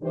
In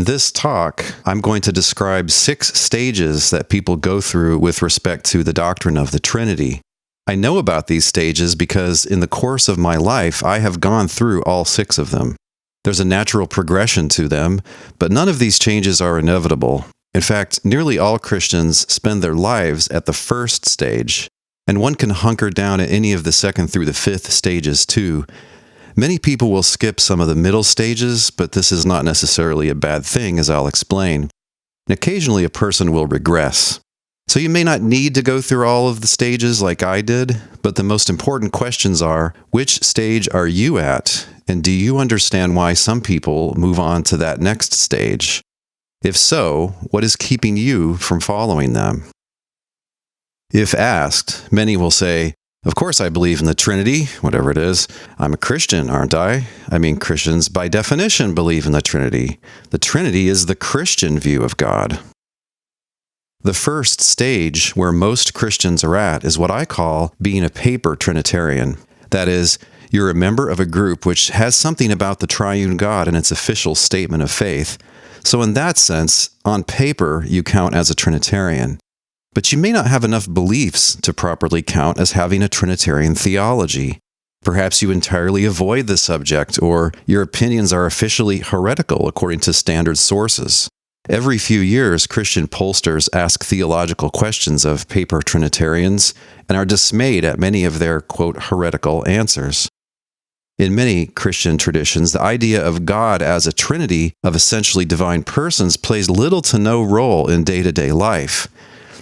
this talk, I'm going to describe 6 stages that people go through with respect to the doctrine of the Trinity. I know about these stages because in the course of my life, I have gone through all 6 of them. There's a natural progression to them, but none of these changes are inevitable. In fact, nearly all Christians spend their lives at the first stage, and one can hunker down at any of the 2nd through the 5th stages too. Many people will skip some of the middle stages, but this is not necessarily a bad thing, as I'll explain. And occasionally a person will regress. So you may not need to go through all of the stages like I did, but the most important questions are, which stage are you at? And do you understand why some people move on to that next stage? If so, what is keeping you from following them? If asked, many will say, of course I believe in the Trinity, whatever it is. I'm a Christian, aren't I? I mean, Christians by definition believe in the Trinity. The Trinity is the Christian view of God. The first stage where most Christians are at is what I call being a paper Trinitarian. That is, you're a member of a group which has something about the triune God in its official statement of faith. So in that sense, on paper, you count as a Trinitarian. But you may not have enough beliefs to properly count as having a Trinitarian theology. Perhaps you entirely avoid the subject, or your opinions are officially heretical according to standard sources. Every few years, Christian pollsters ask theological questions of paper Trinitarians and are dismayed at many of their, quote, heretical answers. In many Christian traditions, the idea of God as a trinity of essentially divine persons plays little to no role in day-to-day life.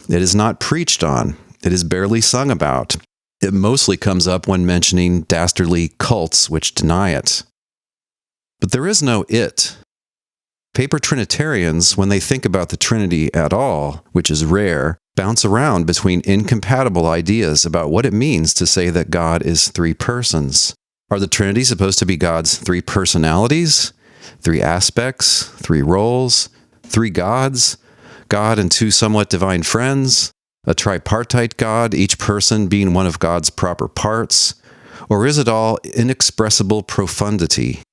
It is not preached on. It is barely sung about. It mostly comes up when mentioning dastardly cults which deny it. But there is no it. Paper Trinitarians, when they think about the Trinity at all, which is rare, bounce around between incompatible ideas about what it means to say that God is 3 persons. Are the Trinity supposed to be God's 3 personalities, 3 aspects, 3 roles, 3 gods? God and 2 somewhat divine friends, a tripartite God, each person being one of God's proper parts, or is it all inexpressible profundity?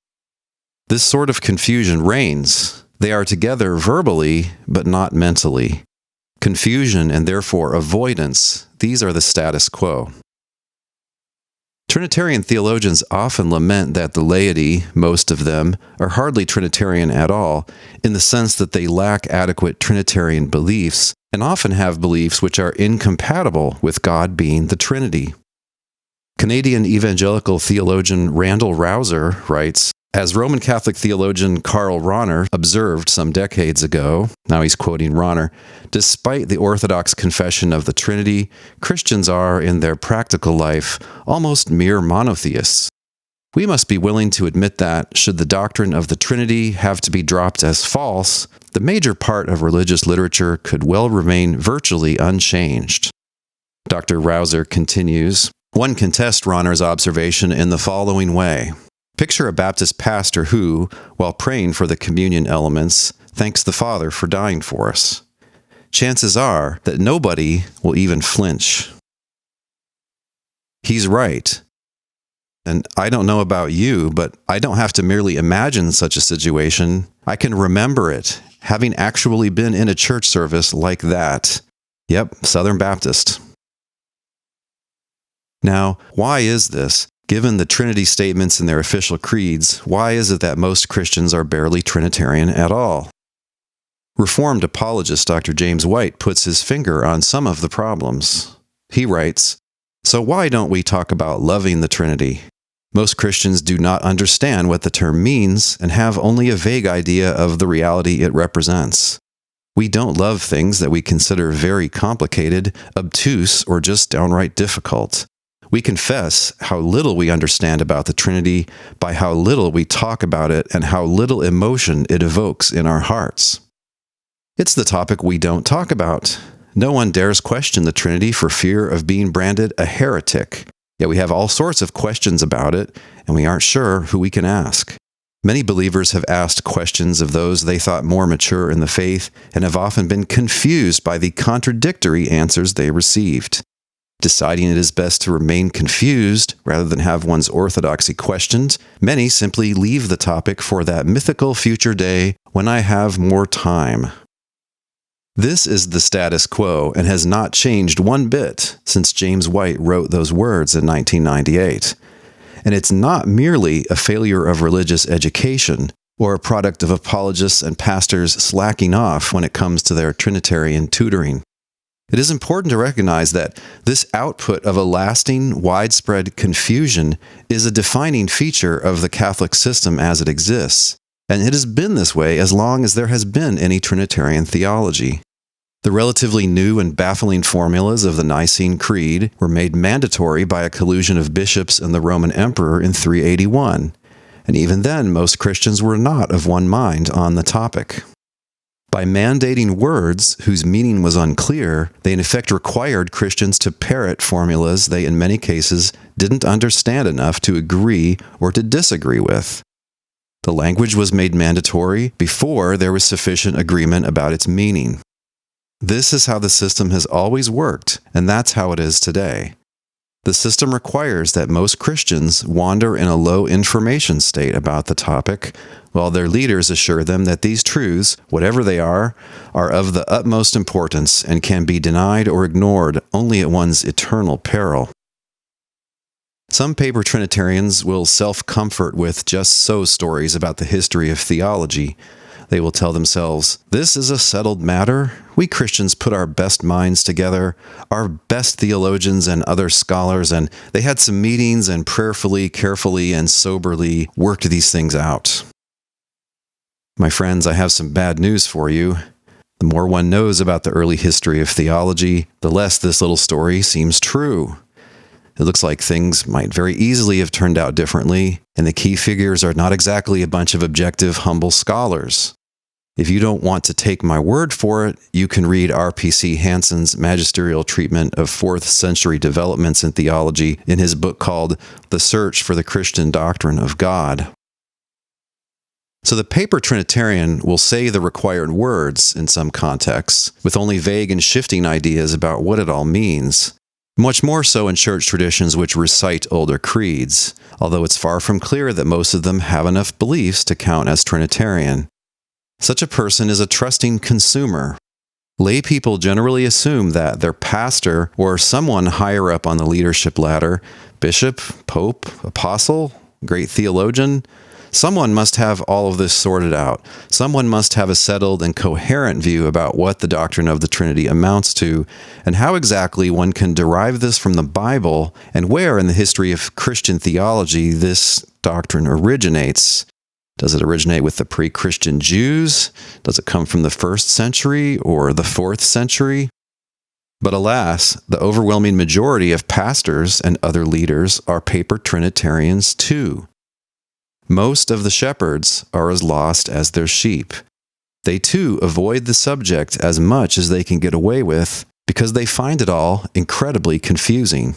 This sort of confusion reigns. They are together verbally, but not mentally. Confusion and therefore avoidance, these are the status quo. Trinitarian theologians often lament that the laity, most of them, are hardly Trinitarian at all, in the sense that they lack adequate Trinitarian beliefs, and often have beliefs which are incompatible with God being the Trinity. Canadian evangelical theologian Randall Rouser writes, as Roman Catholic theologian Karl Rahner observed some decades ago, now he's quoting Rahner, despite the Orthodox confession of the Trinity, Christians are, in their practical life, almost mere monotheists. We must be willing to admit that, should the doctrine of the Trinity have to be dropped as false, the major part of religious literature could well remain virtually unchanged. Dr. Rouser continues, one can test Rahner's observation in the following way. Picture a Baptist pastor who, while praying for the communion elements, thanks the Father for dying for us. Chances are that nobody will even flinch. He's right. And I don't know about you, but I don't have to merely imagine such a situation. I can remember it, having actually been in a church service like that. Yep, Southern Baptist. Now, why is this? Given the Trinity statements in their official creeds, why is it that most Christians are barely Trinitarian at all? Reformed apologist Dr. James White puts his finger on some of the problems. He writes, so why don't we talk about loving the Trinity? Most Christians do not understand what the term means and have only a vague idea of the reality it represents. We don't love things that we consider very complicated, obtuse, or just downright difficult. We confess how little we understand about the Trinity by how little we talk about it and how little emotion it evokes in our hearts. It's the topic we don't talk about. No one dares question the Trinity for fear of being branded a heretic, yet we have all sorts of questions about it, and we aren't sure who we can ask. Many believers have asked questions of those they thought more mature in the faith and have often been confused by the contradictory answers they received. Deciding it is best to remain confused rather than have one's orthodoxy questioned, many simply leave the topic for that mythical future day when I have more time. This is the status quo and has not changed one bit since James White wrote those words in 1998. And it's not merely a failure of religious education or a product of apologists and pastors slacking off when it comes to their Trinitarian tutoring. It is important to recognize that this output of a lasting, widespread confusion is a defining feature of the Catholic system as it exists, and it has been this way as long as there has been any Trinitarian theology. The relatively new and baffling formulas of the Nicene Creed were made mandatory by a collusion of bishops and the Roman Emperor in 381, and even then most Christians were not of one mind on the topic. By mandating words whose meaning was unclear, they in effect required Christians to parrot formulas they in many cases didn't understand enough to agree or to disagree with. The language was made mandatory before there was sufficient agreement about its meaning. This is how the system has always worked, and that's how it is today. The system requires that most Christians wander in a low information state about the topic, while their leaders assure them that these truths, whatever they are of the utmost importance and can be denied or ignored only at one's eternal peril. Some paper Trinitarians will self-comfort with just so stories about the history of theology. They will tell themselves, "This is a settled matter. We Christians put our best minds together, our best theologians and other scholars, and they had some meetings and prayerfully, carefully, and soberly worked these things out." My friends, I have some bad news for you. The more one knows about the early history of theology, the less this little story seems true. It looks like things might very easily have turned out differently, and the key figures are not exactly a bunch of objective, humble scholars. If you don't want to take my word for it, you can read R.P.C. Hansen's magisterial treatment of 4th century developments in theology in his book called The Search for the Christian Doctrine of God. So the paper Trinitarian will say the required words in some contexts, with only vague and shifting ideas about what it all means. Much more so in church traditions which recite older creeds, although it's far from clear that most of them have enough beliefs to count as Trinitarian. Such a person is a trusting consumer. Lay people generally assume that their pastor or someone higher up on the leadership ladder, bishop, pope, apostle, great theologian, someone must have all of this sorted out. Someone must have a settled and coherent view about what the doctrine of the Trinity amounts to, and how exactly one can derive this from the Bible, and where in the history of Christian theology this doctrine originates. Does it originate with the pre-Christian Jews? Does it come from the 1st century or the 4th century? But alas, the overwhelming majority of pastors and other leaders are paper Trinitarians too. Most of the shepherds are as lost as their sheep. They too avoid the subject as much as they can get away with because they find it all incredibly confusing.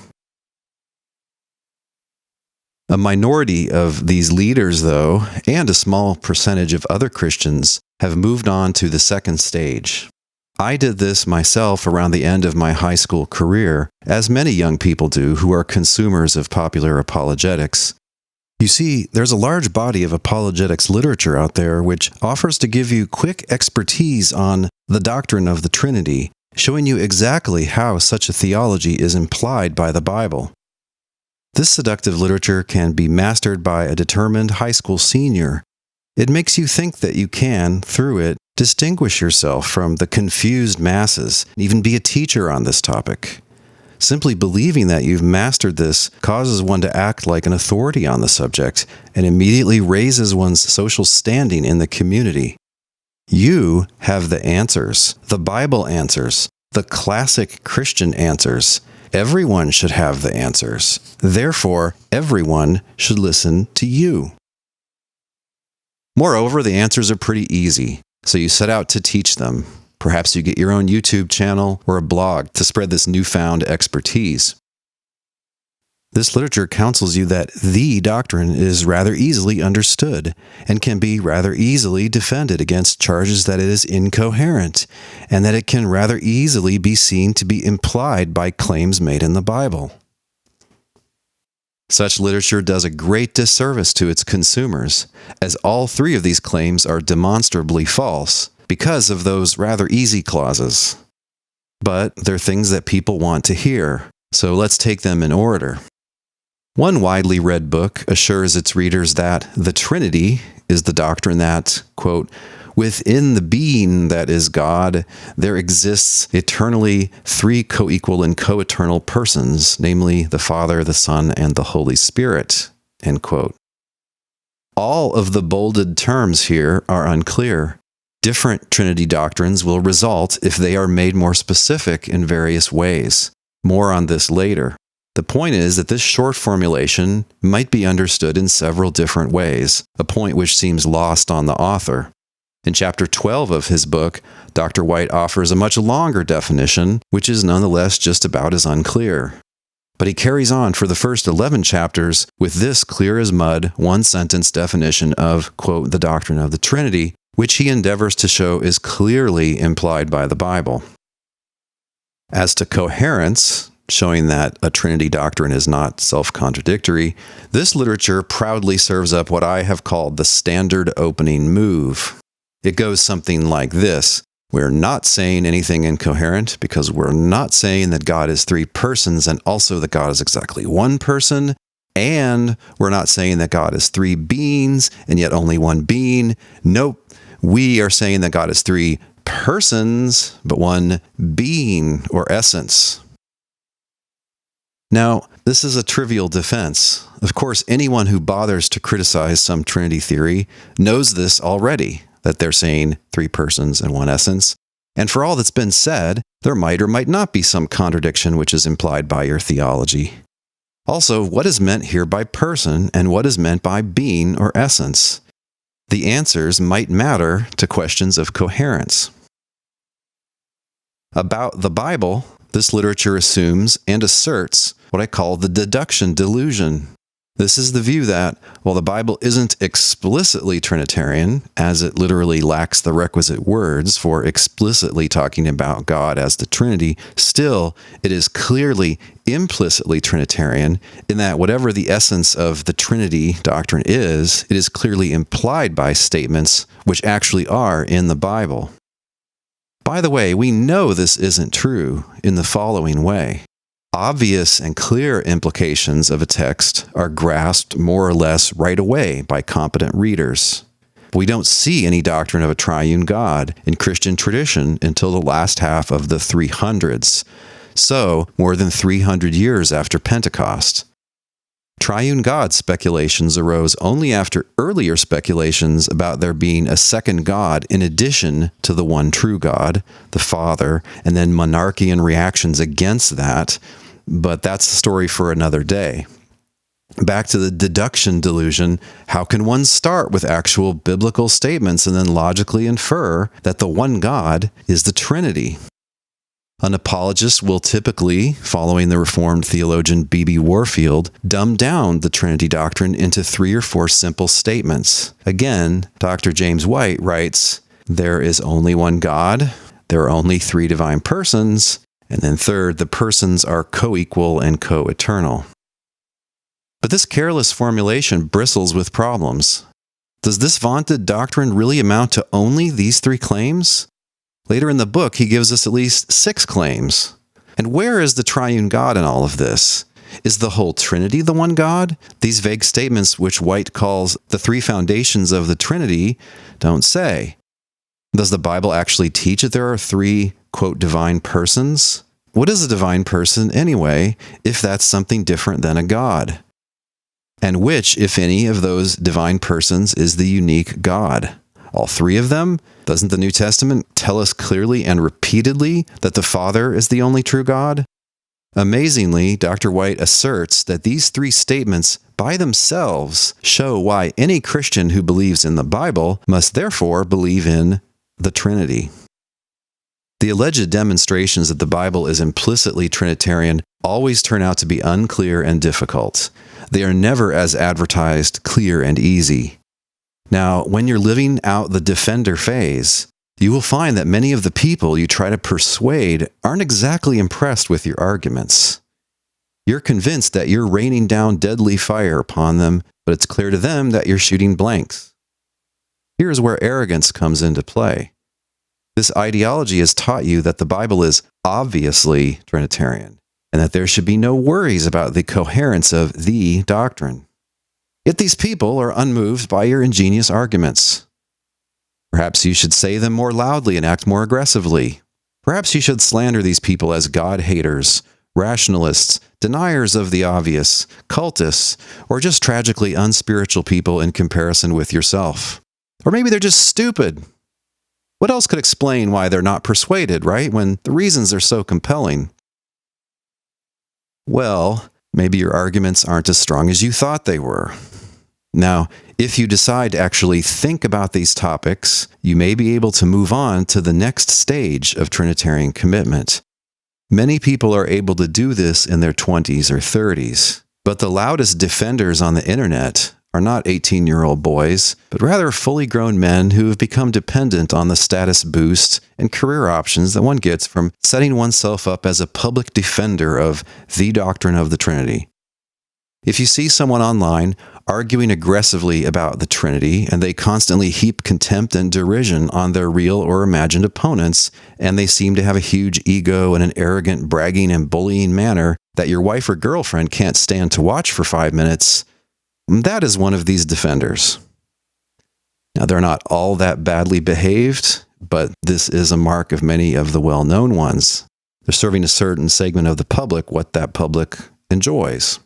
A minority of these leaders, though, and a small percentage of other Christians, have moved on to the second stage. I did this myself around the end of my high school career, as many young people do who are consumers of popular apologetics. You see, there's a large body of apologetics literature out there which offers to give you quick expertise on the doctrine of the Trinity, showing you exactly how such a theology is implied by the Bible. This seductive literature can be mastered by a determined high school senior. It makes you think that you can, through it, distinguish yourself from the confused masses, and even be a teacher on this topic. Simply believing that you've mastered this causes one to act like an authority on the subject, and immediately raises one's social standing in the community. You have the answers, the Bible answers, the classic Christian answers. Everyone should have the answers. Therefore, everyone should listen to you. Moreover, the answers are pretty easy, so you set out to teach them. Perhaps you get your own YouTube channel or a blog to spread this newfound expertise. This literature counsels you that the doctrine is rather easily understood and can be rather easily defended against charges that it is incoherent, and that it can rather easily be seen to be implied by claims made in the Bible. Such literature does a great disservice to its consumers, as all three of these claims are demonstrably false because of those rather easy clauses. But they're things that people want to hear, so let's take them in order. One widely read book assures its readers that the Trinity is the doctrine that, quote, within the being that is God, there exists eternally three co-equal and co-eternal persons, namely the Father, the Son, and the Holy Spirit, end quote. All of the bolded terms here are unclear. Different Trinity doctrines will result if they are made more specific in various ways. More on this later. The point is that this short formulation might be understood in several different ways, a point which seems lost on the author. In chapter 12 of his book, Dr. White offers a much longer definition, which is nonetheless just about as unclear. But he carries on for the first 11 chapters with this clear-as-mud, one-sentence definition of, quote, the doctrine of the Trinity, which he endeavors to show is clearly implied by the Bible. As to coherence, showing that a Trinity doctrine is not self-contradictory, this literature proudly serves up what I have called the standard opening move. It goes something like this. We're not saying anything incoherent because we're not saying that God is three persons and also that God is exactly one person, and we're not saying that God is three beings and yet only one being. Nope. We are saying that God is three persons, but one being or essence. Now, this is a trivial defense. Of course, anyone who bothers to criticize some Trinity theory knows this already, that they're saying three persons and one essence. And for all that's been said, there might or might not be some contradiction which is implied by your theology. Also, what is meant here by person and what is meant by being or essence? The answers might matter to questions of coherence. About the Bible, this literature assumes and asserts what I call the deduction delusion. This is the view that, while the Bible isn't explicitly Trinitarian, as it literally lacks the requisite words for explicitly talking about God as the Trinity, still, it is clearly implicitly Trinitarian in that whatever the essence of the Trinity doctrine is, it is clearly implied by statements which actually are in the Bible. By the way, we know this isn't true in the following way. Obvious and clear implications of a text are grasped more or less right away by competent readers. We don't see any doctrine of a triune God in Christian tradition until the last half of the 300s, so more than 300 years after Pentecost. Triune God speculations arose only after earlier speculations about there being a second God in addition to the one true God, the Father, and then monarchian reactions against that, but that's the story for another day. Back to the deduction delusion, how can one start with actual biblical statements and then logically infer that the one God is the Trinity? An apologist will typically, following the Reformed theologian B.B. Warfield, dumb down the Trinity doctrine into 3 or 4 simple statements. Again, Dr. James White writes, there is only one God, there are only 3 divine persons, and then third, the persons are co-equal and co-eternal. But this careless formulation bristles with problems. Does this vaunted doctrine really amount to only these 3 claims? Later in the book, he gives us at least 6 claims. And where is the triune God in all of this? Is the whole Trinity the one God? These vague statements, which White calls the 3 foundations of the Trinity, don't say. Does the Bible actually teach that there are 3, quote, divine persons? What is a divine person anyway, if that's something different than a God? And which, if any, of those divine persons is the unique God? All 3 of them? Doesn't the New Testament tell us clearly and repeatedly that the Father is the only true God? Amazingly, Dr. White asserts that these 3 statements by themselves show why any Christian who believes in the Bible must therefore believe in the Trinity. The alleged demonstrations that the Bible is implicitly Trinitarian always turn out to be unclear and difficult. They are never, as advertised, clear and easy. Now, when you're living out the defender phase, you will find that many of the people you try to persuade aren't exactly impressed with your arguments. You're convinced that you're raining down deadly fire upon them, but it's clear to them that you're shooting blanks. Here's where arrogance comes into play. This ideology has taught you that the Bible is obviously Trinitarian, and that there should be no worries about the coherence of the doctrine. Yet these people are unmoved by your ingenious arguments. Perhaps you should say them more loudly and act more aggressively. Perhaps you should slander these people as God-haters, rationalists, deniers of the obvious, cultists, or just tragically unspiritual people in comparison with yourself. Or maybe they're just stupid. What else could explain why they're not persuaded, right, when the reasons are so compelling? Well, maybe your arguments aren't as strong as you thought they were. Now, if you decide to actually think about these topics, you may be able to move on to the next stage of Trinitarian commitment. Many people are able to do this in their 20s or 30s, but the loudest defenders on the internet are not 18-year-old boys, but rather fully grown men who have become dependent on the status boost and career options that one gets from setting oneself up as a public defender of the doctrine of the Trinity. If you see someone online arguing aggressively about the Trinity, and they constantly heap contempt and derision on their real or imagined opponents, and they seem to have a huge ego and an arrogant, bragging, and bullying manner that your wife or girlfriend can't stand to watch for 5 minutes, that is one of these defenders. Now, they're not all that badly behaved, but this is a mark of many of the well-known ones. They're serving a certain segment of the public what that public enjoys.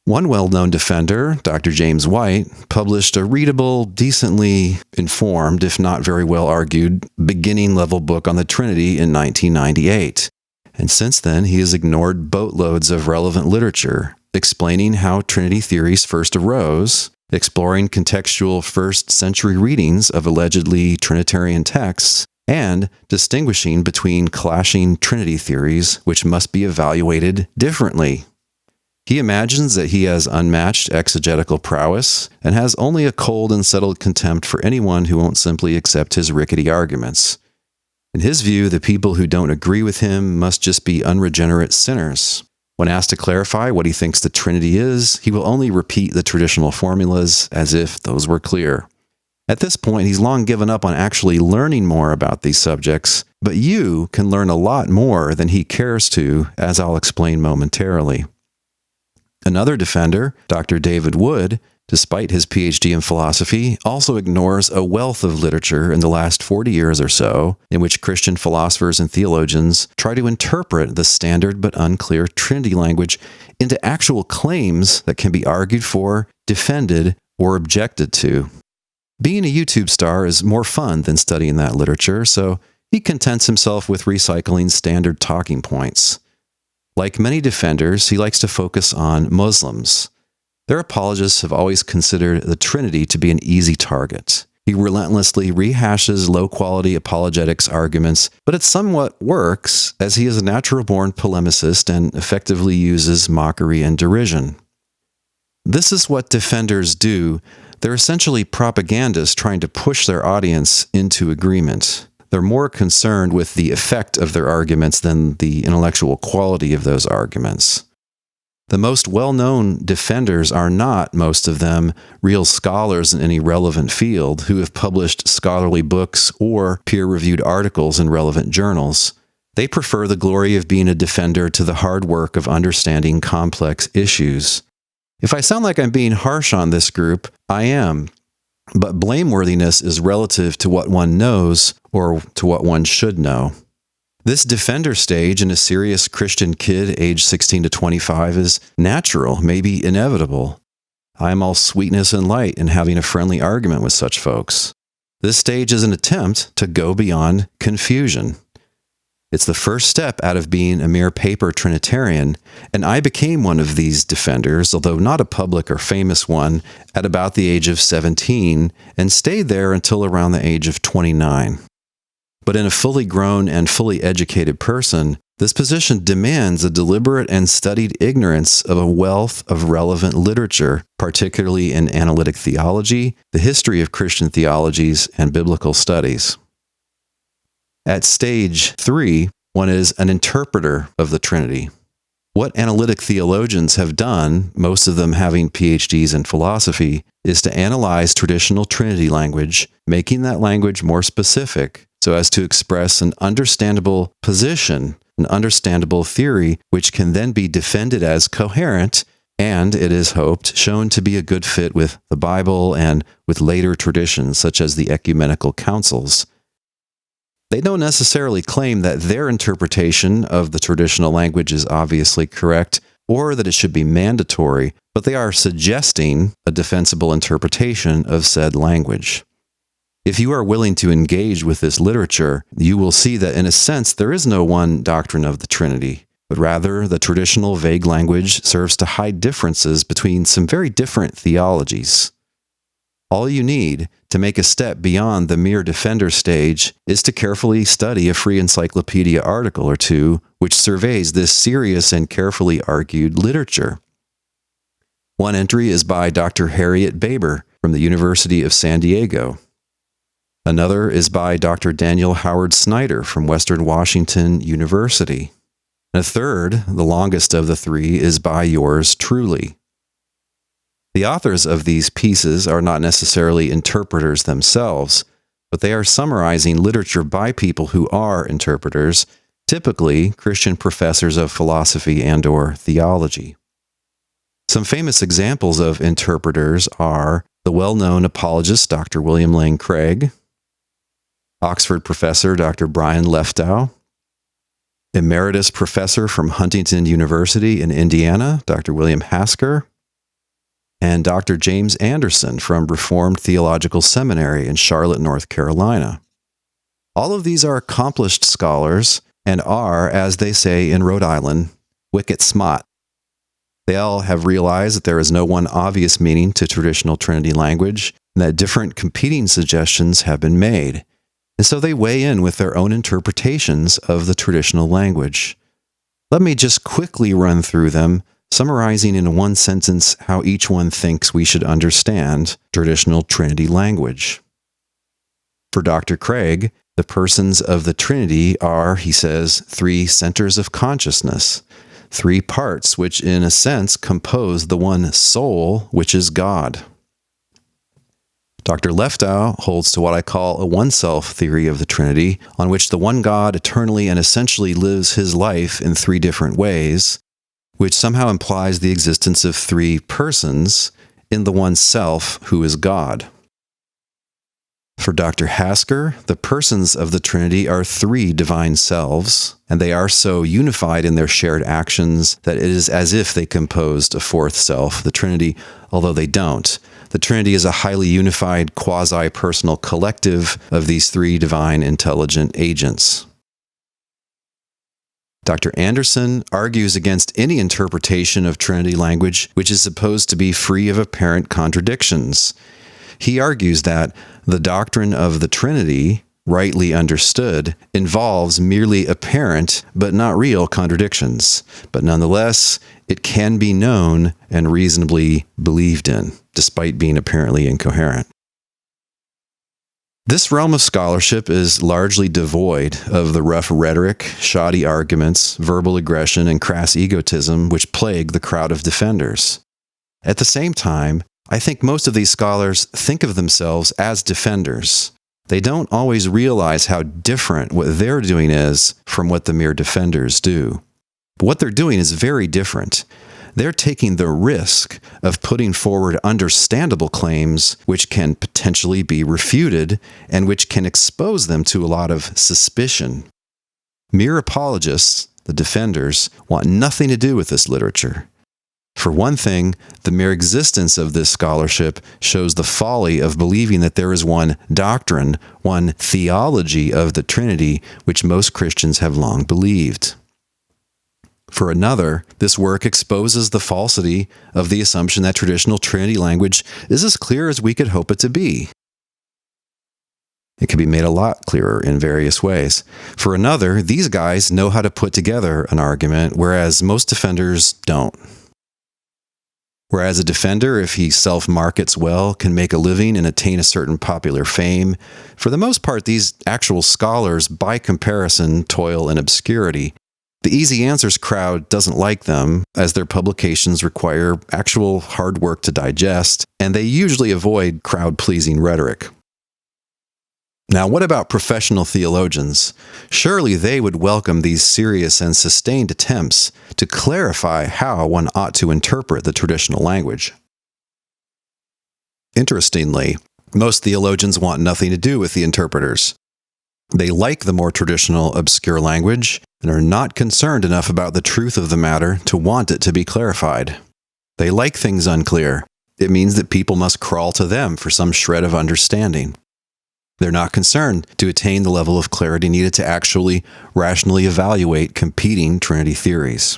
One well-known defender, Dr. James White, published a readable, decently informed, if not very well argued, beginning-level book on the Trinity in 1998. And since then, he has ignored boatloads of relevant literature, explaining how Trinity theories first arose, exploring contextual first-century readings of allegedly Trinitarian texts, and distinguishing between clashing Trinity theories which must be evaluated differently. He imagines that he has unmatched exegetical prowess and has only a cold and settled contempt for anyone who won't simply accept his rickety arguments. In his view, the people who don't agree with him must just be unregenerate sinners. When asked to clarify what he thinks the Trinity is, he will only repeat the traditional formulas as if those were clear. At this point, he's long given up on actually learning more about these subjects, but you can learn a lot more than he cares to, as I'll explain momentarily. Another defender, Dr. David Wood, despite his PhD in philosophy, also ignores a wealth of literature in the last 40 years or so, in which Christian philosophers and theologians try to interpret the standard but unclear Trinity language into actual claims that can be argued for, defended, or objected to. Being a YouTube star is more fun than studying that literature, so he contents himself with recycling standard talking points. Like many defenders, he likes to focus on Muslims. Their apologists have always considered the Trinity to be an easy target. He relentlessly rehashes low-quality apologetics arguments, but it somewhat works, as he is a natural-born polemicist and effectively uses mockery and derision. This is what defenders do. They're essentially propagandists trying to push their audience into agreement. They're more concerned with the effect of their arguments than the intellectual quality of those arguments. The most well-known defenders are not, most of them, real scholars in any relevant field who have published scholarly books or peer-reviewed articles in relevant journals. They prefer the glory of being a defender to the hard work of understanding complex issues. If I sound like I'm being harsh on this group, I am. But blameworthiness is relative to what one knows or to what one should know. This defender stage in a serious Christian kid aged 16 to 25 is natural, maybe inevitable. I am all sweetness and light in having a friendly argument with such folks. This stage is an attempt to go beyond confusion. It's the first step out of being a mere paper Trinitarian, and I became one of these defenders, although not a public or famous one, at about the age of 17, and stayed there until around the age of 29. But in a fully grown and fully educated person, This position demands a deliberate and studied ignorance of a wealth of relevant literature, particularly in analytic theology, the history of Christian theologies, and biblical studies. At stage 3, one is an interpreter of the Trinity. What analytic theologians have done, most of them having PhDs in philosophy, is to analyze traditional Trinity language, making that language more specific so as to express an understandable position, an understandable theory, which can then be defended as coherent and, it is hoped, shown to be a good fit with the Bible and with later traditions such as the ecumenical councils. They don't necessarily claim that their interpretation of the traditional language is obviously correct or that it should be mandatory, but they are suggesting a defensible interpretation of said language. If you are willing to engage with this literature, you will see that in a sense there is no one doctrine of the Trinity, but rather the traditional vague language serves to hide differences between some very different theologies. All you need to make a step beyond the mere defender stage is to carefully study a free encyclopedia article or two which surveys this serious and carefully argued literature. One entry is by Dr. Harriet Baber from the University of San Diego. Another is by Dr. Daniel Howard Snyder from Western Washington University. And a third, the longest of the three, is by yours truly. The authors of these pieces are not necessarily interpreters themselves, but they are summarizing literature by people who are interpreters, typically Christian professors of philosophy and/or theology. Some famous examples of interpreters are the well-known apologist Dr. William Lane Craig, Oxford professor Dr. Brian Leftow, emeritus professor from Huntington University in Indiana, Dr. William Hasker, and Dr. James Anderson from Reformed Theological Seminary in Charlotte, North Carolina. All of these are accomplished scholars and are, as they say in Rhode Island, wicked smart. They all have realized that there is no one obvious meaning to traditional Trinity language and that different competing suggestions have been made. And so they weigh in with their own interpretations of the traditional language. Let me just quickly run through them, summarizing in one sentence how each one thinks we should understand traditional Trinity language. For Dr. Craig, the persons of the Trinity are, he says, 3 centers of consciousness, 3 parts which in a sense compose the one soul, which is God. Dr. Leftow holds to what I call a one-self theory of the Trinity, on which the one God eternally and essentially lives his life in 3 different ways, which somehow implies the existence of 3 persons in the one self who is God. For Dr. Hasker, the persons of the Trinity are 3 divine selves, and they are so unified in their shared actions that it is as if they composed a 4th self, the Trinity, although they don't. The Trinity is a highly unified, quasi-personal collective of these 3 divine intelligent agents. Dr. Anderson argues against any interpretation of Trinity language which is supposed to be free of apparent contradictions. He argues that the doctrine of the Trinity, rightly understood, involves merely apparent but not real contradictions, but nonetheless, it can be known and reasonably believed in, despite being apparently incoherent. This realm of scholarship is largely devoid of the rough rhetoric, shoddy arguments, verbal aggression, and crass egotism which plague the crowd of defenders. At the same time, I think most of these scholars think of themselves as defenders. They don't always realize how different what they're doing is from what the mere defenders do. But what they're doing is very different. They're taking the risk of putting forward understandable claims which can potentially be refuted and which can expose them to a lot of suspicion. Mere apologists, the defenders, want nothing to do with this literature. For one thing, the mere existence of this scholarship shows the folly of believing that there is one doctrine, one theology of the Trinity, which most Christians have long believed. For another, this work exposes the falsity of the assumption that traditional Trinity language is as clear as we could hope it to be. It can be made a lot clearer in various ways. For another, these guys know how to put together an argument, whereas most defenders don't. Whereas a defender, if he self-markets well, can make a living and attain a certain popular fame, for the most part, these actual scholars, by comparison, toil in obscurity. The easy answers crowd doesn't like them, as their publications require actual hard work to digest, and they usually avoid crowd-pleasing rhetoric. Now, what about professional theologians? Surely they would welcome these serious and sustained attempts to clarify how one ought to interpret the traditional language. Interestingly, most theologians want nothing to do with the interpreters. They like the more traditional, obscure language and are not concerned enough about the truth of the matter to want it to be clarified. They like things unclear. It means that people must crawl to them for some shred of understanding. They're not concerned to attain the level of clarity needed to actually rationally evaluate competing Trinity theories.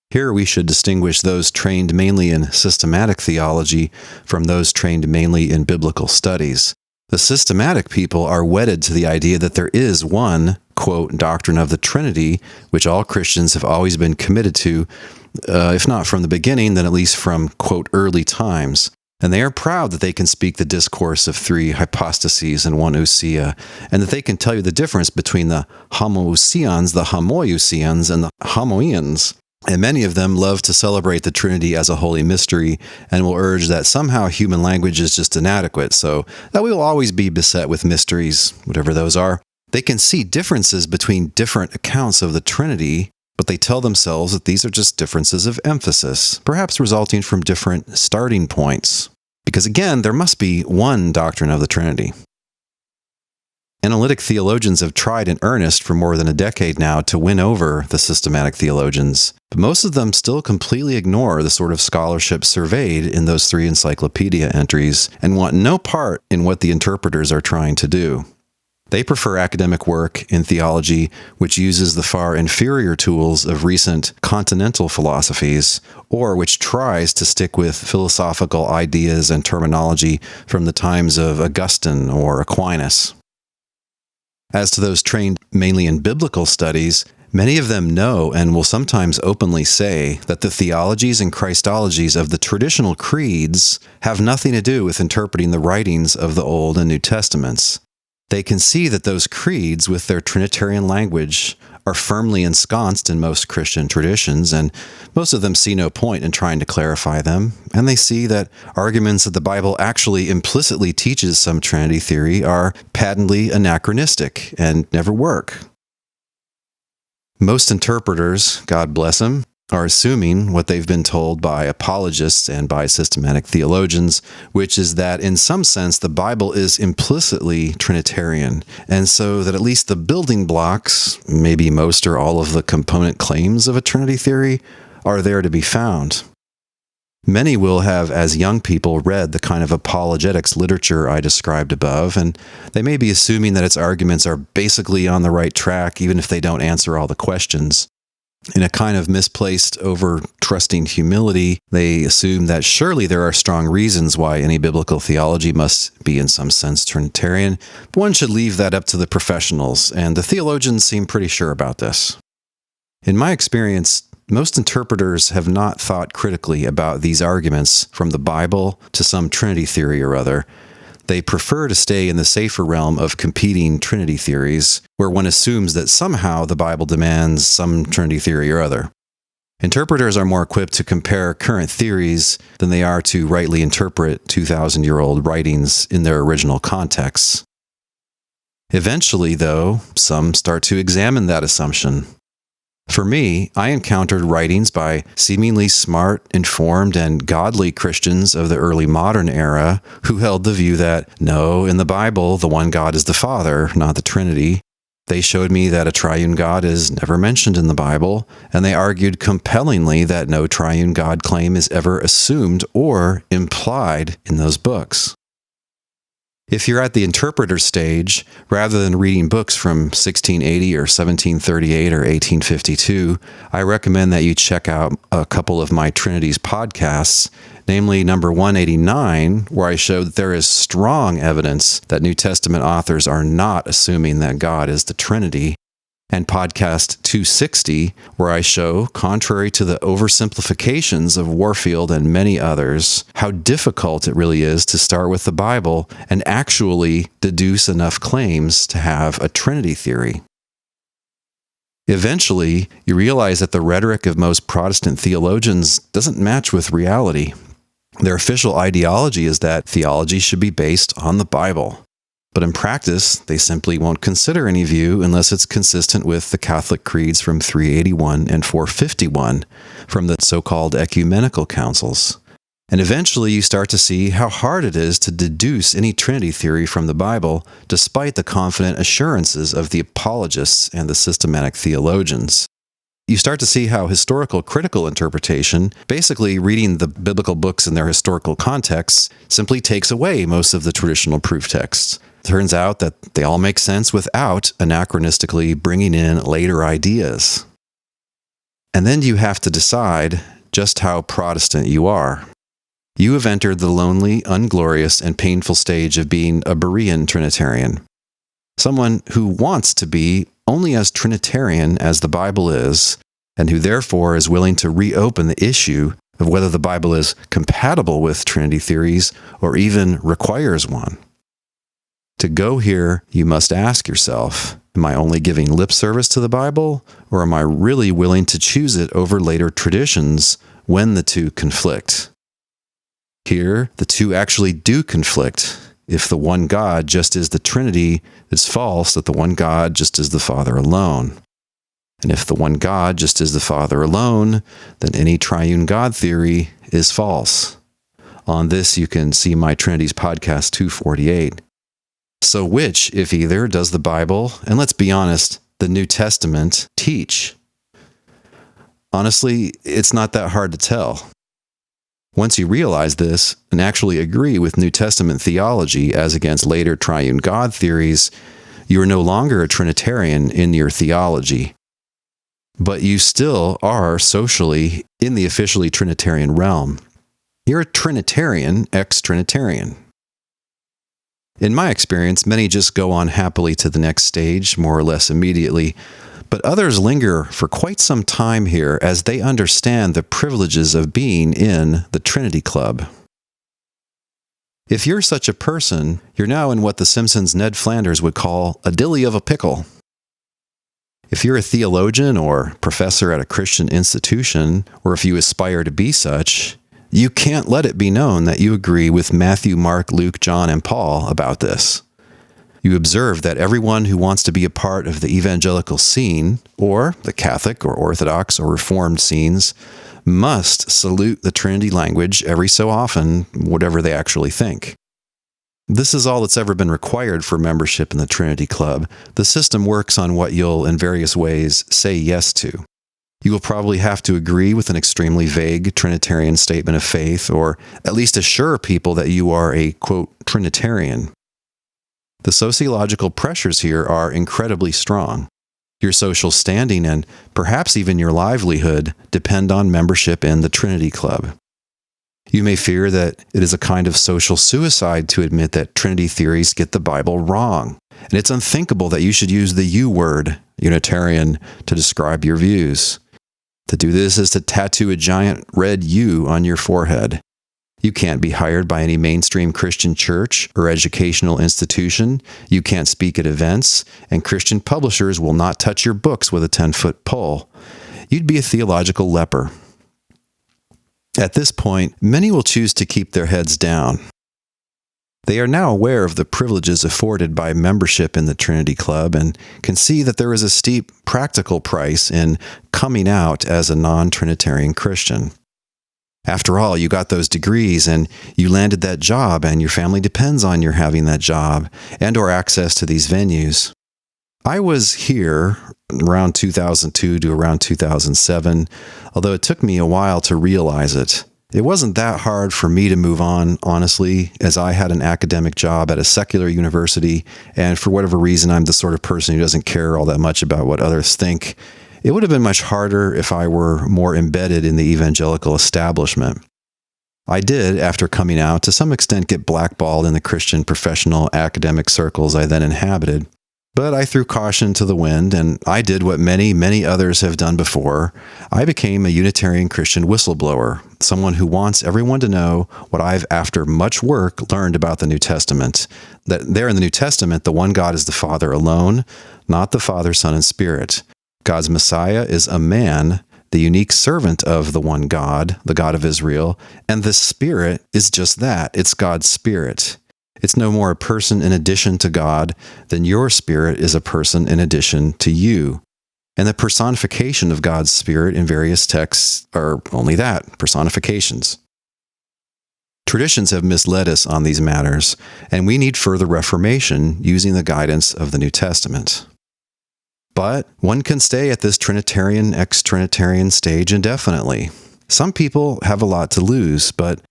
Here we should distinguish those trained mainly in systematic theology from those trained mainly in biblical studies. The systematic people are wedded to the idea that there is one, quote, doctrine of the Trinity, which all Christians have always been committed to, if not from the beginning, then at least from, quote, early times. And they are proud that they can speak the discourse of three hypostases and one ousia, and that they can tell you the difference between the homoousians, the homoiousians, and the homoians. And many of them love to celebrate the Trinity as a holy mystery and will urge that somehow human language is just inadequate, so that we will always be beset with mysteries, whatever those are. They can see differences between different accounts of the Trinity, but they tell themselves that these are just differences of emphasis, perhaps resulting from different starting points. Because again, there must be one doctrine of the Trinity. Analytic theologians have tried in earnest for more than a decade now to win over the systematic theologians, but most of them still completely ignore the sort of scholarship surveyed in those three encyclopedia entries and want no part in what the interpreters are trying to do. They prefer academic work in theology, which uses the far inferior tools of recent continental philosophies, or which tries to stick with philosophical ideas and terminology from the times of Augustine or Aquinas. As to those trained mainly in biblical studies, many of them know and will sometimes openly say that the theologies and Christologies of the traditional creeds have nothing to do with interpreting the writings of the Old and New Testaments. They can see that those creeds, with their Trinitarian language, are firmly ensconced in most Christian traditions, and most of them see no point in trying to clarify them, and they see that arguments that the Bible actually implicitly teaches some Trinity theory are patently anachronistic and never work. Most interpreters, God bless them, are assuming what they've been told by apologists and by systematic theologians, which is that in some sense the Bible is implicitly Trinitarian, and so that at least the building blocks, maybe most or all of the component claims of a Trinity theory, are there to be found. Many will have, as young people, read the kind of apologetics literature I described above, and they may be assuming that its arguments are basically on the right track, even if they don't answer all the questions. In a kind of misplaced, over-trusting humility, they assume that surely there are strong reasons why any biblical theology must be in some sense Trinitarian, but one should leave that up to the professionals, and the theologians seem pretty sure about this. In my experience, most interpreters have not thought critically about these arguments from the Bible to some Trinity theory or other. They prefer to stay in the safer realm of competing Trinity theories, where one assumes that somehow the Bible demands some Trinity theory or other. Interpreters are more equipped to compare current theories than they are to rightly interpret 2,000-year-old writings in their original contexts. Eventually, though, some start to examine that assumption. For me, I encountered writings by seemingly smart, informed, and godly Christians of the early modern era who held the view that, no, in the Bible, the one God is the Father, not the Trinity. They showed me that a triune God is never mentioned in the Bible, and they argued compellingly that no triune God claim is ever assumed or implied in those books. If you're at the interpreter stage, rather than reading books from 1680 or 1738 or 1852, I recommend that you check out a couple of my Trinities podcasts, namely number 189, where I show that there is strong evidence that New Testament authors are not assuming that God is the Trinity, and podcast 260, where I show, contrary to the oversimplifications of Warfield and many others, how difficult it really is to start with the Bible and actually deduce enough claims to have a Trinity theory. Eventually, you realize that the rhetoric of most Protestant theologians doesn't match with reality. Their official ideology is that theology should be based on the Bible. But in practice, they simply won't consider any view unless it's consistent with the Catholic creeds from 381 and 451 from the so-called ecumenical councils. And eventually you start to see how hard it is to deduce any Trinity theory from the Bible, despite the confident assurances of the apologists and the systematic theologians. You start to see how historical critical interpretation, basically reading the biblical books in their historical contexts, simply takes away most of the traditional proof texts. Turns out that they all make sense without anachronistically bringing in later ideas. And then you have to decide just how Protestant you are. You have entered the lonely, unglorious, and painful stage of being a Berean Trinitarian. Someone who wants to be only as Trinitarian as the Bible is, and who therefore is willing to reopen the issue of whether the Bible is compatible with Trinity theories or even requires one. To go here, you must ask yourself, am I only giving lip service to the Bible, or am I really willing to choose it over later traditions when the two conflict? Here, the two actually do conflict. If the one God just is the Trinity, it's false that the one God just is the Father alone. And if the one God just is the Father alone, then any triune God theory is false. On this, you can see my Trinities podcast 248. So which, if either, does the Bible, and let's be honest, the New Testament, teach? Honestly, it's not that hard to tell. Once you realize this and actually agree with New Testament theology as against later triune God theories, you are no longer a Trinitarian in your theology. But you still are socially in the officially Trinitarian realm. You're a Trinitarian, ex-Trinitarian. In my experience, many just go on happily to the next stage, more or less immediately, but others linger for quite some time here as they understand the privileges of being in the Trinity Club. If you're such a person, you're now in what the Simpsons' Ned Flanders would call a dilly of a pickle. If you're a theologian or professor at a Christian institution, or if you aspire to be such, you can't let it be known that you agree with Matthew, Mark, Luke, John, and Paul about this. You observe that everyone who wants to be a part of the evangelical scene, or the Catholic or Orthodox or Reformed scenes, must salute the Trinity language every so often, whatever they actually think. This is all that's ever been required for membership in the Trinity Club. The system works on what you'll, in various ways, say yes to. You will probably have to agree with an extremely vague Trinitarian statement of faith, or at least assure people that you are a, quote, Trinitarian. The sociological pressures here are incredibly strong. Your social standing and perhaps even your livelihood depend on membership in the Trinity Club. You may fear that it is a kind of social suicide to admit that Trinity theories get the Bible wrong, and it's unthinkable that you should use the U word, Unitarian, to describe your views. To do this is to tattoo a giant red U on your forehead. You can't be hired by any mainstream Christian church or educational institution. You can't speak at events, and Christian publishers will not touch your books with a 10-foot pole. You'd be a theological leper. At this point, many will choose to keep their heads down. They are now aware of the privileges afforded by membership in the Trinity Club and can see that there is a steep practical price in coming out as a non-Trinitarian Christian. After all, you got those degrees and you landed that job and your family depends on your having that job and or access to these venues. I was here around 2002 to around 2007, although it took me a while to realize it. It wasn't that hard for me to move on, honestly, as I had an academic job at a secular university, and for whatever reason, I'm the sort of person who doesn't care all that much about what others think. It would have been much harder if I were more embedded in the evangelical establishment. I did, after coming out, to some extent get blackballed in the Christian professional academic circles I then inhabited. But I threw caution to the wind, and I did what many, many others have done before. I became a Unitarian Christian whistleblower, someone who wants everyone to know what I've, after much work, learned about the New Testament. That there in the New Testament, the one God is the Father alone, not the Father, Son, and Spirit. God's Messiah is a man, the unique servant of the one God, the God of Israel, and the Spirit is just that. It's God's Spirit. It's no more a person in addition to God than your spirit is a person in addition to you. And the personification of God's Spirit in various texts are only that, personifications. Traditions have misled us on these matters, and we need further reformation using the guidance of the New Testament. But one can stay at this Trinitarian, ex-Trinitarian stage indefinitely. Some people have a lot to lose, but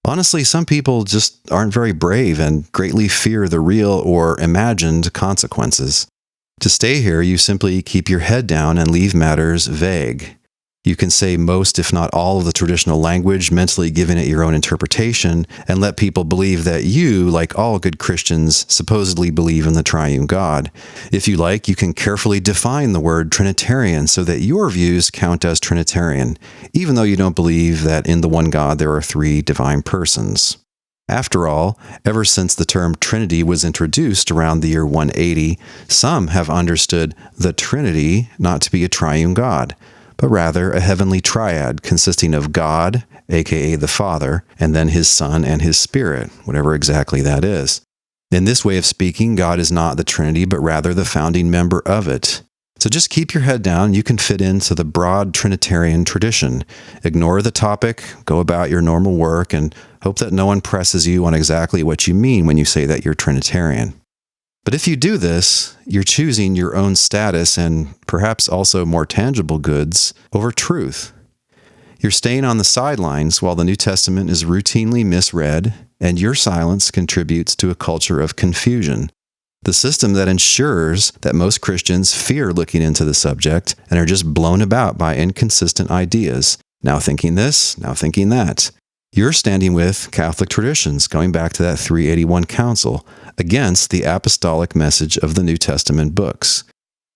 honestly, some people just aren't very brave and greatly fear the real or imagined consequences. To stay here, you simply keep your head down and leave matters vague. You can say most, if not all, of the traditional language, mentally giving it your own interpretation, and let people believe that you, like all good Christians, supposedly believe in the triune God. If you like, you can carefully define the word Trinitarian so that your views count as Trinitarian, even though you don't believe that in the one God there are three divine persons. After all, ever since the term Trinity was introduced around the year 180, some have understood the Trinity not to be a triune God, but rather a heavenly triad consisting of God, aka the Father, and then His Son and His Spirit, whatever exactly that is. In this way of speaking, God is not the Trinity, but rather the founding member of it. So just keep your head down. You can fit into the broad Trinitarian tradition. Ignore the topic, go about your normal work, and hope that no one presses you on exactly what you mean when you say that you're Trinitarian. But if you do this, you're choosing your own status and perhaps also more tangible goods over truth. You're staying on the sidelines while the New Testament is routinely misread, and your silence contributes to a culture of confusion. The system that ensures that most Christians fear looking into the subject and are just blown about by inconsistent ideas, now thinking this, now thinking that. You're standing with Catholic traditions, going back to that 381 Council, against the apostolic message of the New Testament books.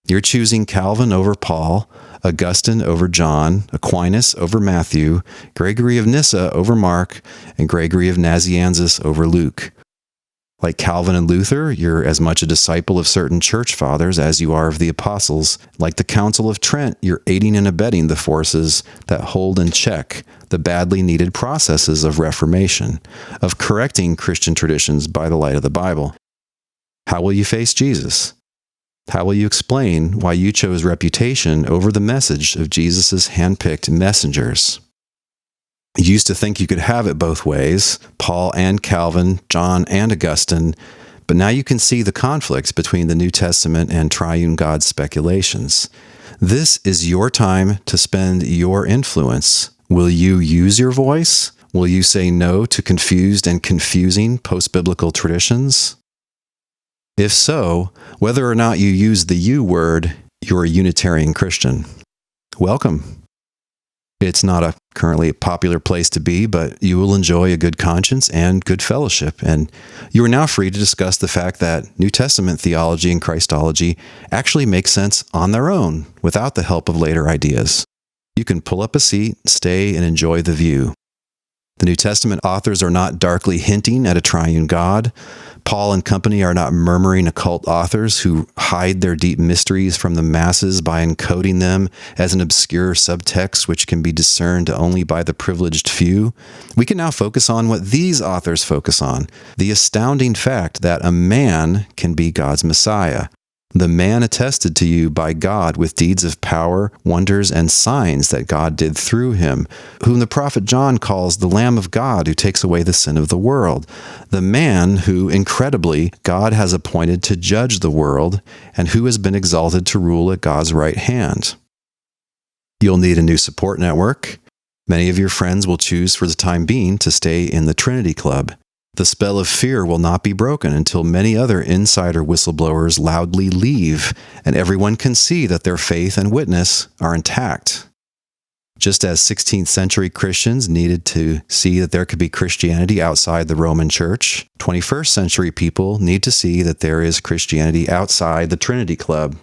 You're choosing Calvin over Paul, Augustine over John, Aquinas over Matthew, Gregory of Nyssa over Mark, and Gregory of Nazianzus over Luke. Like Calvin and Luther, you're as much a disciple of certain church fathers as you are of the apostles. Like the Council of Trent, you're aiding and abetting the forces that hold in check the badly needed processes of reformation, of correcting Christian traditions by the light of the Bible. How will you face Jesus? How will you explain why you chose reputation over the message of Jesus' handpicked messengers? You used to think you could have it both ways, Paul and Calvin, John and Augustine, but now you can see the conflict between the New Testament and triune God speculations. This is your time to spend your influence. Will you use your voice? Will you say no to confused and confusing post-biblical traditions? If so, whether or not you use the you word, you're a Unitarian Christian. Welcome. It's not currently a popular place to be, but you will enjoy a good conscience and good fellowship. And you are now free to discuss the fact that New Testament theology and Christology actually make sense on their own without the help of later ideas. You can pull up a seat, stay, and enjoy the view. The New Testament authors are not darkly hinting at a triune God. Paul and company are not murmuring occult authors who hide their deep mysteries from the masses by encoding them as an obscure subtext which can be discerned only by the privileged few. We can now focus on what these authors focus on, the astounding fact that a man can be God's Messiah. The man attested to you by God with deeds of power, wonders, and signs that God did through him, whom the prophet John calls the Lamb of God who takes away the sin of the world. The man who, incredibly, God has appointed to judge the world, and who has been exalted to rule at God's right hand. You'll need a new support network. Many of your friends will choose for the time being to stay in the Trinity Club. The spell of fear will not be broken until many other insider whistleblowers loudly leave, and everyone can see that their faith and witness are intact. Just as 16th century Christians needed to see that there could be Christianity outside the Roman Church, 21st century people need to see that there is Christianity outside the Trinity Club.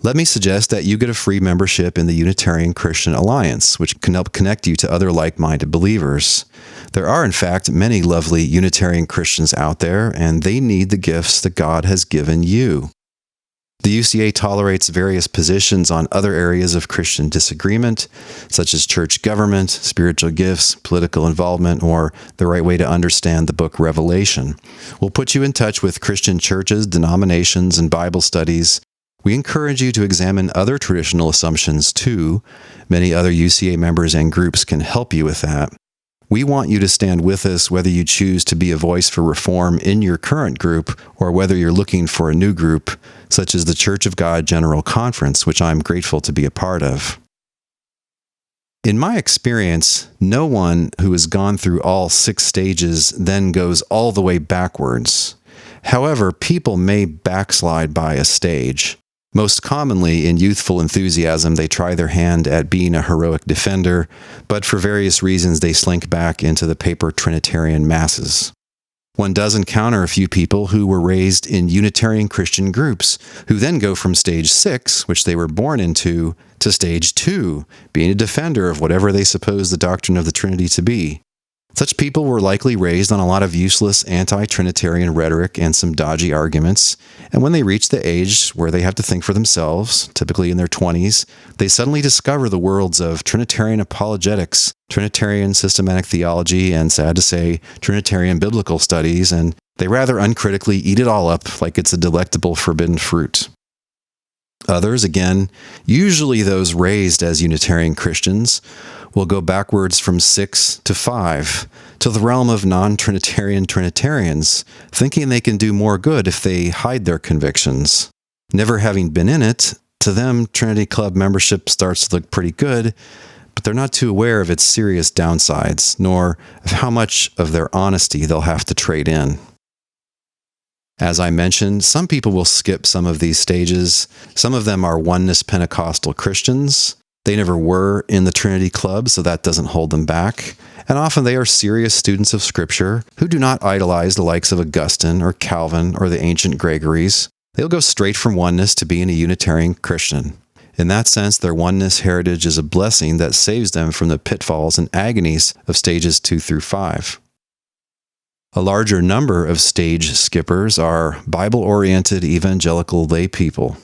Let me suggest that you get a free membership in the Unitarian Christian Alliance, which can help connect you to other like-minded believers. There are, in fact, many lovely Unitarian Christians out there, and they need the gifts that God has given you. The UCA tolerates various positions on other areas of Christian disagreement, such as church government, spiritual gifts, political involvement, or the right way to understand the book Revelation. We'll put you in touch with Christian churches, denominations, and Bible studies. We encourage you to examine other traditional assumptions too. Many other UCA members and groups can help you with that. We want you to stand with us whether you choose to be a voice for reform in your current group or whether you're looking for a new group, such as the Church of God General Conference, which I'm grateful to be a part of. In my experience, no one who has gone through all 6 stages then goes all the way backwards. However, people may backslide by a stage. Most commonly, in youthful enthusiasm, they try their hand at being a heroic defender, but for various reasons they slink back into the paper Trinitarian masses. One does encounter a few people who were raised in Unitarian Christian groups, who then go from stage 6, which they were born into, to stage 2, being a defender of whatever they suppose the doctrine of the Trinity to be. Such people were likely raised on a lot of useless anti-Trinitarian rhetoric and some dodgy arguments, and when they reach the age where they have to think for themselves, typically in their 20s, they suddenly discover the worlds of Trinitarian apologetics, Trinitarian systematic theology, and, sad to say, Trinitarian biblical studies, and they rather uncritically eat it all up like it's a delectable forbidden fruit. Others, again, usually those raised as Unitarian Christians, will go backwards from 6 to 5 to the realm of non-Trinitarian Trinitarians, thinking they can do more good if they hide their convictions. Never having been in it, to them, Trinity Club membership starts to look pretty good, but they're not too aware of its serious downsides, nor of how much of their honesty they'll have to trade in. As I mentioned, some people will skip some of these stages. Some of them are oneness Pentecostal Christians. They never were in the Trinity Club, so that doesn't hold them back. And often they are serious students of Scripture who do not idolize the likes of Augustine or Calvin or the ancient Gregories. They'll go straight from oneness to being a Unitarian Christian. In that sense, their oneness heritage is a blessing that saves them from the pitfalls and agonies of stages 2 through 5. A larger number of stage skippers are Bible-oriented evangelical lay people.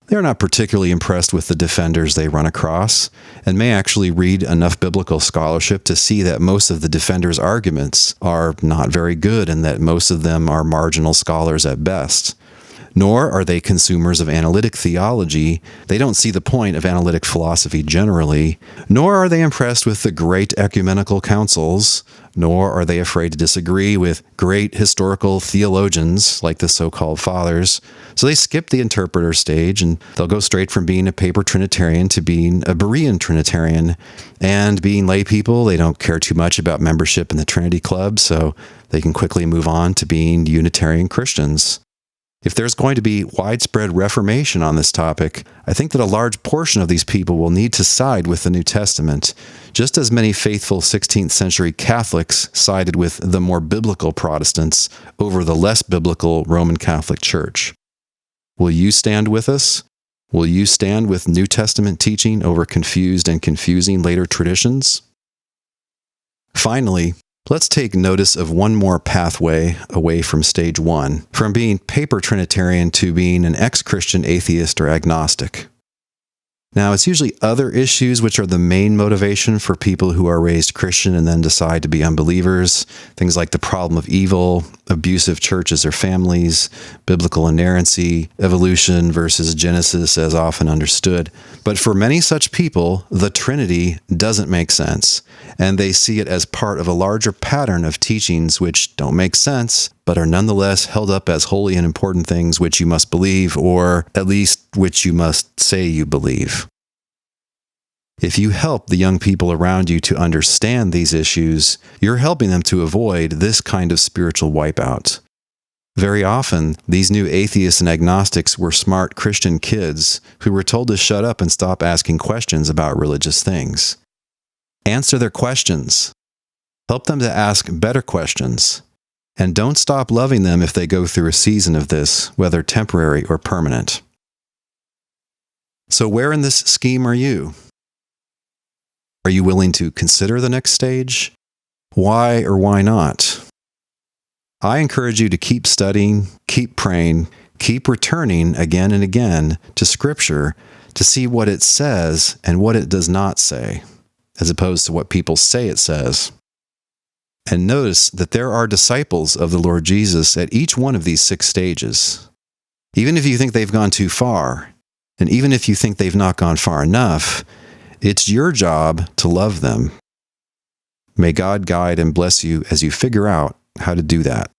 They are not particularly impressed with the defenders they run across, and may actually read enough biblical scholarship to see that most of the defenders' arguments are not very good and that most of them are marginal scholars at best. Nor are they consumers of analytic theology. They don't see the point of analytic philosophy generally, nor are they impressed with the great ecumenical councils, nor are they afraid to disagree with great historical theologians like the so-called fathers. So they skip the interpreter stage and they'll go straight from being a paper Trinitarian to being a Berean Trinitarian. And being lay people, they don't care too much about membership in the Trinity Club, so they can quickly move on to being Unitarian Christians. If there's going to be widespread reformation on this topic, I think that a large portion of these people will need to side with the New Testament, just as many faithful 16th century Catholics sided with the more biblical Protestants over the less biblical Roman Catholic Church. Will you stand with us? Will you stand with New Testament teaching over confused and confusing later traditions? Finally, let's take notice of one more pathway away from stage 1, from being paper Trinitarian to being an ex-Christian atheist or agnostic. Now, it's usually other issues which are the main motivation for people who are raised Christian and then decide to be unbelievers. Things like the problem of evil, abusive churches or families, biblical inerrancy, evolution versus Genesis as often understood. But for many such people, the Trinity doesn't make sense, and they see it as part of a larger pattern of teachings which don't make sense, but are nonetheless held up as holy and important things which you must believe, or at least which you must say you believe. If you help the young people around you to understand these issues, you're helping them to avoid this kind of spiritual wipeout. Very often, these new atheists and agnostics were smart Christian kids who were told to shut up and stop asking questions about religious things. Answer their questions. Help them to ask better questions. And don't stop loving them if they go through a season of this, whether temporary or permanent. So where in this scheme are you? Are you willing to consider the next stage? Why or why not? I encourage you to keep studying, keep praying, keep returning again and again to Scripture to see what it says and what it does not say, as opposed to what people say it says. And notice that there are disciples of the Lord Jesus at each one of these 6 stages. Even if you think they've gone too far, and even if you think they've not gone far enough, it's your job to love them. May God guide and bless you as you figure out how to do that.